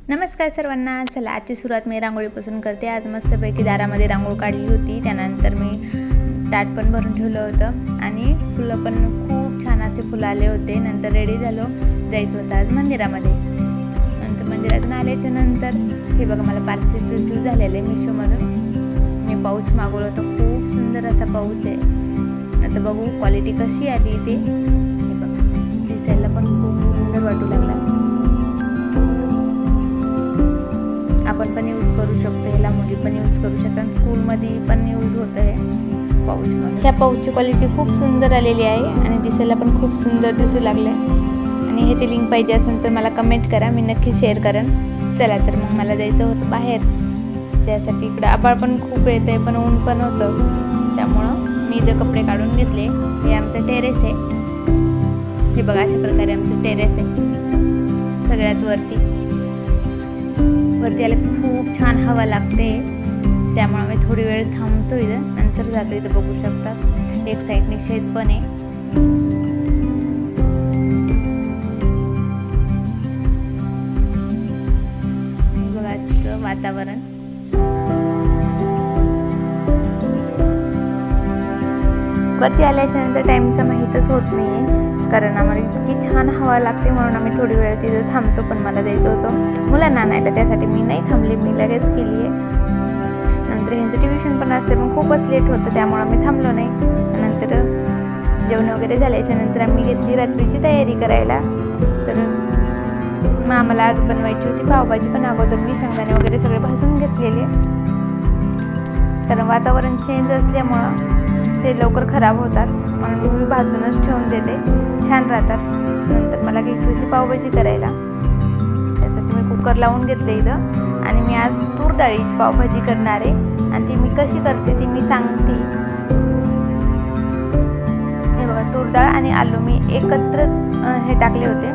नमस्कार सर्वांना. चला आजची सुरुवात मी रांगोळीपासून करते. आज मस्तपैकी दारामध्ये रांगोळी काढली होती. त्यानंतर मी ताट पण भरून ठेवलं होतं आणि फुलं पण खूप छान असे फुलं आले होते. नंतर रेडी झालो, जायचं होतं आज मंदिरामध्ये. नंतर मंदिरातून आल्याच्या नंतर हे बघा मला पार्सल रिसीव झालेलं आहे मिशोमधून. मी पाऊच मागवलं होतं, खूप सुंदर असा पाऊच आहे. आता बघू क्वालिटी कशी आली ते. हे बघा दिसायला पण खूप सुंदर वाटू लागला. आपण पण यूज करू शकतो, ह्याला मुली पण यूज करू शकतात. स्कूलमध्ये पण यूज होतं हे पाऊचमध्ये. ह्या पाऊचची क्वालिटी खूप सुंदर आलेली आहे आणि दिसायला पण खूप सुंदर दिसू लागले. आणि ह्याची लिंक पाहिजे असेल तर मला कमेंट करा, मी नक्की शेअर करेन. चला तर मग मला जायचं होतं बाहेर. त्यासाठी इकडं आभाळ पण खूप येते, पण ऊन पण होतं. त्यामुळं मी इथं कपडे काढून घेतले. हे आमचं टेरेस आहे. हे बघा अशा प्रकारे आमचं टेरेस आहे. सगळ्यात वरती याला खूप छान हवा लागते. त्यामुळे मी थोडी वेळ थांबतो इथं, नंतर जातो. इथं बघू शकता एक साईडने शेत पण आहे. बघा वातावरण वरती आल्याच्या नंतर टाइमचं माहीतच होत नाही, कारण आम्हाला इतकी छान हवा लागते. म्हणून आम्ही थोडी वेळ तिथं थांबतो. पण मला जायचं होतं मुलांना आणायला, त्यासाठी मी नाही थांबली, मी लगेच केली आहे. नंतर ह्यांचं ट्युशन पण असते, पण खूपच लेट होतं, त्यामुळे आम्ही थांबलो नाही. नंतर जेवण वगैरे झाल्याच्या नंतर आम्ही घेतली रात्रीची तयारी करायला. तर मग आम्हाला आज बनवायची होती पावभाजी. पण अगोदर मी शेंगदाणे वगैरे सगळे भाजून घेतलेले, कारण वातावरण चेंज असल्यामुळं ते लवकर खराब होतात. म्हणून मी भाजूनच ठेवून देते, छान राहतात. नंतर मला घ्यायची होती पावभाजी करायला. त्यासाठी मी कुकर लावून घेतले इथं. आणि मी आज तूर डाळीची पावभाजी करणार आहे, आणि ती मी कशी करते ती मी सांगते. हे बघा तूर डाळ आणि आलू मी एकत्र हे टाकले होते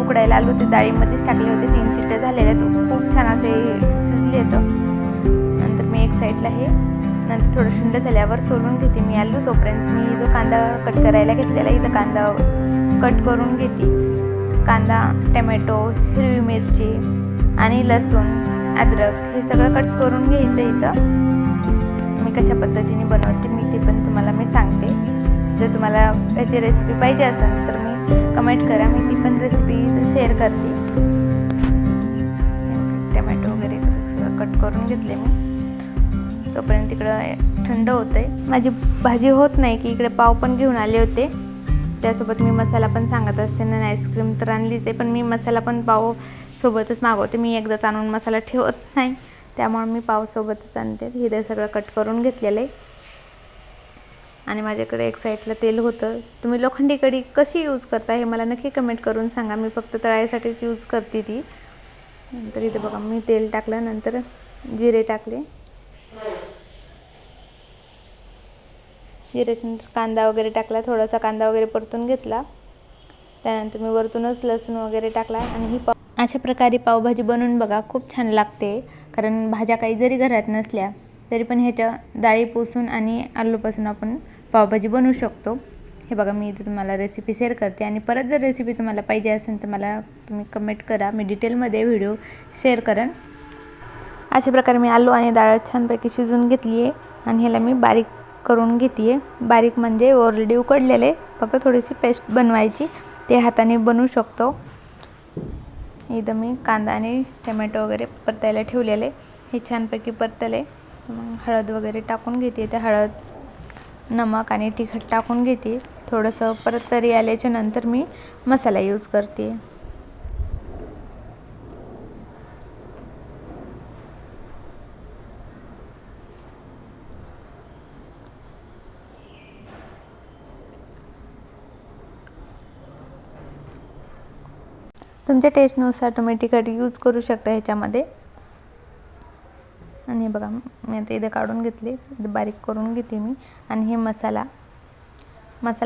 उकडायला. आलू ते डाळीमध्येच टाकले होते. 3 शिट्ट्या झालेल्या, खूप छान असे शिजले येतं. नंतर मी एक साईडला हे नंतर थोडं थंड झाल्यावर सोलून घेते मी आलू. तोपर्यंत मी जो कांदा कट करायला घेतलेला, इथं कांदा कट करून घेते. कांदा, टमॅटो, हिरवी मिरची आणि लसूण, अद्रक हे सगळं कट करून घ्यायचं. इथं मी कशा पद्धतीने बनवते ते पण तुम्हाला मी सांगते. जर तुम्हाला त्याची रेसिपी पाहिजे असेल तर मी कमेंट करा, मी ती पण रेसिपी शेअर करते. टमॅटो वगैरे सगळं कट करून घेतले मी. तोपर्यंत तिकडं थंड होतंय. माझी भाजी होत नाही की इकडे पाव पण घेऊन आले होते. त्यासोबत मी मसाला पण सांगत असते ना, आईस्क्रीम तर आणलीच आहे, पण मी मसाला पण पाव सोबतच मागवते. मी एकदाच आणून मसाला ठेवत नाही, त्यामुळे मी पाव सोबतच आणते. हे सगळं कट करून घेतलेलं आहे. आणि माझ्याकडे एक साईडला तेल होतं. तुम्ही लोखंडी कढी कशी यूज करता हे मला नक्की कमेंट करून सांगा. मी फक्त तळायसाठीच यूज करते ती. नंतर इथे बघा मी तेल टाकलं, नंतर जिरे टाकले. जिऱ्यानंतर कांदा वगैरे टाकला. थोडासा कांदा वगैरे परतून घेतला. त्यानंतर मी वरतूनच लसूण वगैरे टाकला. आणि ही अशा प्रकारे पावभाजी बनवून बघा, खूप छान लागते. कारण भाज्या काही जरी घरात नसल्या तरी पण ह्याच्या डाळी पोसून आणि आलूपासून आपण पावभाजी बनवू शकतो. हे बघा मी इथे तुम्हाला रेसिपी शेअर करते. आणि परत जर रेसिपी तुम्हाला पाहिजे असेल तर मला तुम्ही कमेंट करा, मी डिटेलमध्ये व्हिडिओ शेअर करेन. अशा प्रकारे मी आलू आणि डाळ छानपैकी शिजवून घेतली आहे. आणि ह्याला मी बारीक करून घेते. बारीक म्हणजे ऑलरेडी उकडलेले, फक्त थोडीशी पेस्ट बनवायची, ते हाताने बनवू शकतो. इथं मी कांदा आणि टमॅटो वगैरे परतायला ठेवलेले. हे छानपैकी परतले. मग हळद वगैरे टाकून घेते. त्या हळद, नमक आणि तिखट टाकून घेते. थोडंसं परत तरी आल्याच्या नंतर मी मसाला यूज करते. तुमच्या टेस्टनुसार तुम्ही तिखट यूज करू शकता ह्याच्यामध्ये. आणि बघा मी आता इथं काढून घेतले, इथं बारीक करून घेते मी. आणि हे मसाला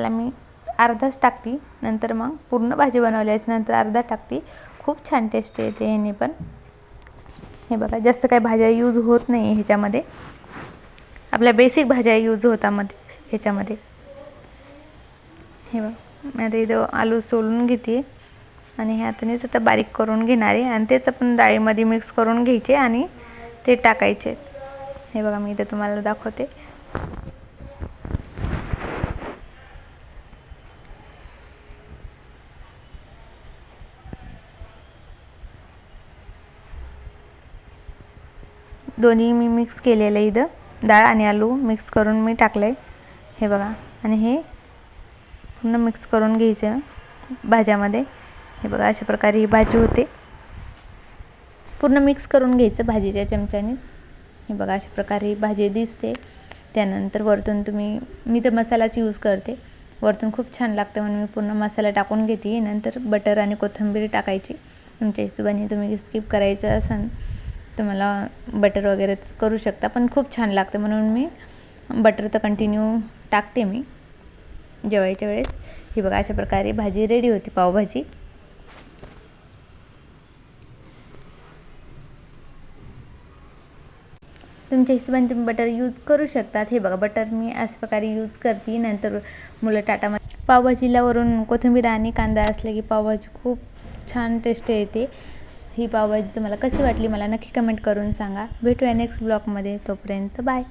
मी अर्धाच टाकते. नंतर मग पूर्ण भाजी बनवल्याच्या नंतर अर्धा टाकते. खूप छान टेस्ट येते ह्याने पण. हे बघा जास्त काही भाज्या यूज होत नाही ह्याच्यामध्ये, आपल्या बेसिक भाज्या यूज होतात ह्याच्यामध्ये. हे बघा मी आता इथं आलू सोलून घेते. आणि हे हातानेच आता बारीक करून घेणार आहे आणि तेच आपण डाळीमध्ये मिक्स करून घ्यायचे आणि ते टाकायचे. हे बघा मी इथे तुम्हाला दाखवते. दोन्ही मी मिक्स केलेलं आहे. इथं डाळ आणि आलू मिक्स करून मी टाकलं आहे. हे बघा आणि हे पूर्ण मिक्स करून घ्यायचं भाज्यामध्ये. हे बघा अशा प्रकारे ही भाजी होते. पूर्ण मिक्स करून घ्यायचं भाजीच्या चमच्याने. हे बघा अशा प्रकारे ही भाजी दिसते. त्यानंतर वरतून मी तर मसालाच यूज करते. वरतून खूप छान लागते म्हणून मी पूर्ण मसाला टाकून घेते. नंतर बटर आणि कोथिंबीर टाकायची. तुमच्या हिशोबाने तुम्ही स्किप करायचं असेल तुम्हाला बटर वगैरेच करू शकता, पण खूप छान लागते म्हणून मी बटर तर कंटिन्यू टाकते मी जेवायच्या वेळेस. ही बघा अशा प्रकारे भाजी रेडी होती, पावभाजी. तुमच्या हिशोबाने तुम्ही बटर यूज करू शकतात. हे बघा बटर मी अशा प्रकारे यूज करते. नंतर मुलं टाटामध्ये पावभाजीला वरून कोथिंबीर आणि कांदा असले की पावभाजी खूप छान टेस्ट येते. ही पावभाजी तुम्हाला कशी वाटली मला नक्की कमेंट करून सांगा. भेटूया नेक्स्ट ब्लॉगमध्ये. तोपर्यंत बाय.